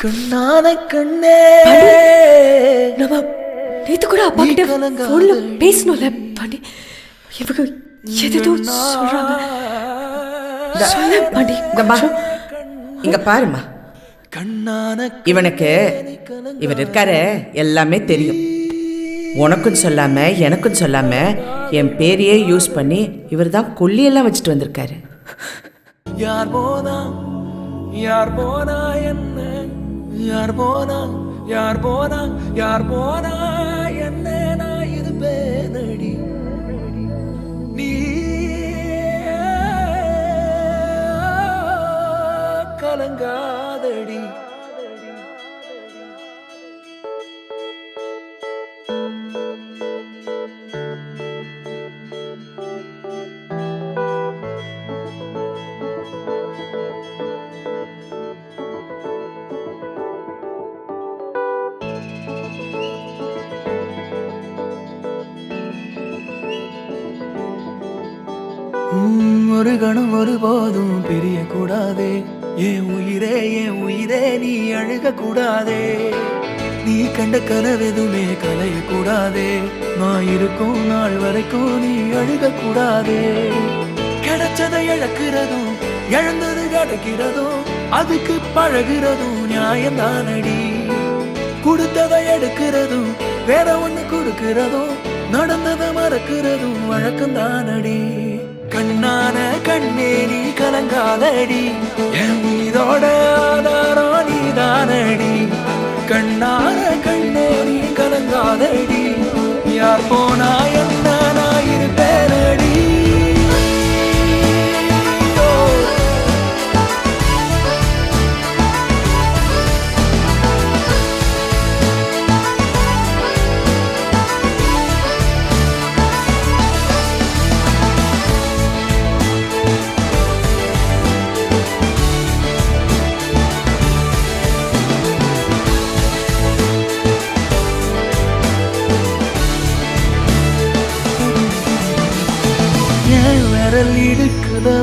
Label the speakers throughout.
Speaker 1: கண்ணான கண்ணே
Speaker 2: நம்ம நேத்து கூட அப்பா கிட்ட போன்ல பேசணும்ல பாண்டி. இவங்க எதோ சொல்றாங்க. சொல்ல பாண்டி.
Speaker 3: இங்க பாருமா, இவனுக்கு இவர் இருக்காரு எல்லாமே தெரியும். உனக்கும் சொல்லாம எனக்கும் சொல்லாம என் பேரையே யூஸ் பண்ணி இவர் தான் கொல்லியெல்லாம் வச்சுட்டு வந்திருக்காரு.
Speaker 1: யார் போனா யார் போனா என்ன, யார் போனா யார் போனா யார் போனா என்ன, நான் இருப்பேனடி நீ கலங்காதடி. ஒரு கணம் ஒருபோதும் பிரிய கூடாதே, என் உயிரே நீ அழுக கூடாதே. நீ கண்ட கனவெதுமே கலைய கூடாதே, நான் இருக்கும் நாள் வரைக்கும் நீ அழுக கூடாதே. கிடைச்சதை இழக்கிறதும் இழந்தது கிடைக்கிறதும் அதுக்கு பழகிறதும் நியாயம்தானடி. கொடுத்ததை எடுக்கிறதும் வேற ஒண்ணு கொடுக்கிறதும் நடந்ததை மறக்கிறதும் வழக்கம்தானடி. கண்ணான கண்ணே நீ கலங்காதடி, என் மீதோட ஆதாரம் நீதானடி. கண்ணான கண்ணே நீ கலங்காதடி, யார் போனா என்ன நான் இருப்பேனடி. விரல் இடுக்குதோ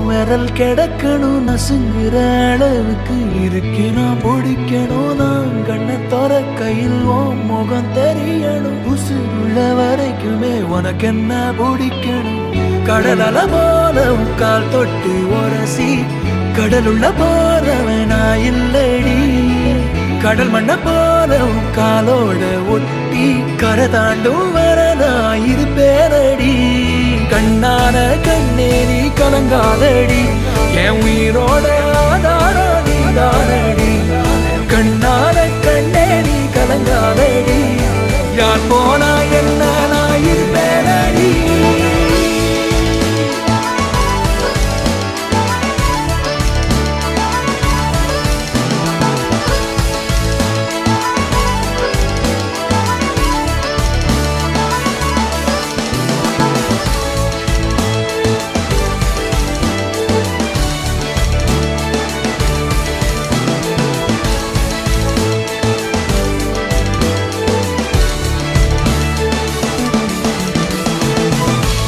Speaker 1: விரல் கிடக்கணும், நசுங்குற அளவுக்கு இருக்கு நான் பிடிக்கணும். நான் கண்ணை தோற கையில் முகம் தெரியணும், உசுருள்ள வரைக்குமே உனக்கு என்ன பிடிக்கணும். கடல போல கால் தொட்டு உரசி கடலுள்ள போறவன் நான் இல்லடி. கடல் மண்ண போல காலோட ஒட்டி கரை தாண்டும் வர நான் இருப்பேனடி. கண்ணான கண்ணே நீ கலங்காதடி, என் உயிரோட ஆதாரம் நீதானடி. கண்ணான கண்ணே நீ கலங்காதடி, யார் போனா என்ன நான் இருப்பேனடி.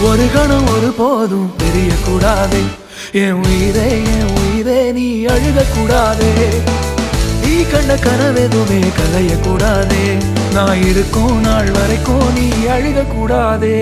Speaker 1: ஒரு கணம் ஒரு போதும் தெரிய கூடாதே, என் உயிரே நீ அழுக கூடாதே. நீ கண்ட கனவெதுமே கலைய கூடாதே, நான் இருக்கும் நாள் வரைக்கும் நீ அழுக கூடாதே.